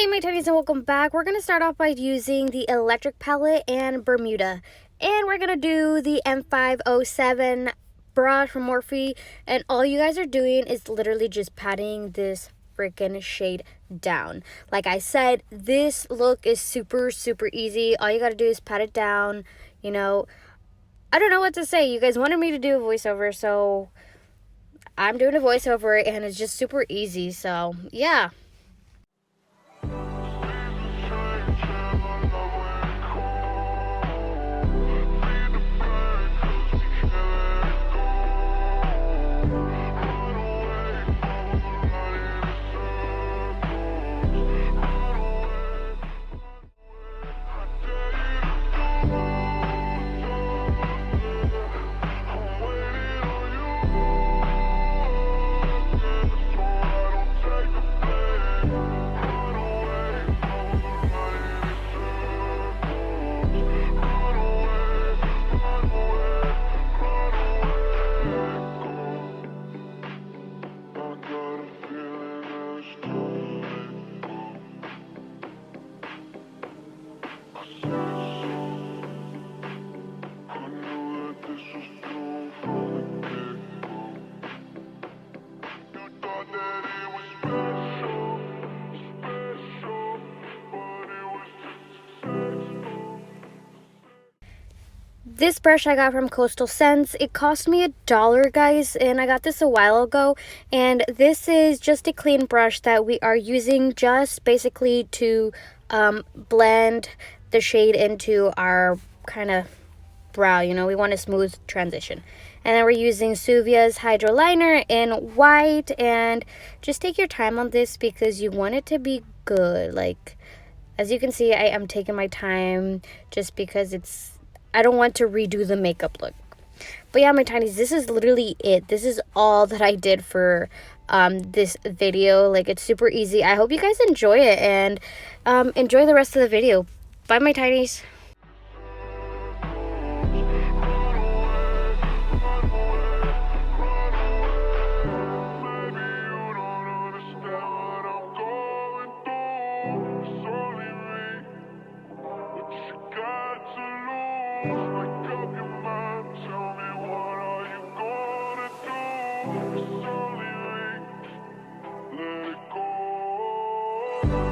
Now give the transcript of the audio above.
Hey my teddies, and welcome back. We're going to start off by using the electric palette and Bermuda. And we're going to do the M507 brush from Morphe. And all you guys are doing is literally just patting this freaking shade down. Like I said, this look is super easy. All you got to do is pat it down. You know, I don't know what to say. You guys wanted me to do a voiceover, so I'm doing a voiceover and it's just super easy. So yeah. This brush I got from Coastal Scents. It cost me $1, guys, and I got this a while ago. And this is just a clean brush that we are using just basically to blend the shade into our kind of brow. You know, we want a smooth transition. And then we're using Suvia's Hydro Liner in white. And just take your time on this because you want it to be good. Like, as you can see, I am taking my time just because I don't want to redo the makeup look. But yeah, my tinies, this is literally it. This is all that I did for this video. Like, it's super easy. I hope you guys enjoy it and enjoy the rest of the video. Bye, my tinies. Let it go.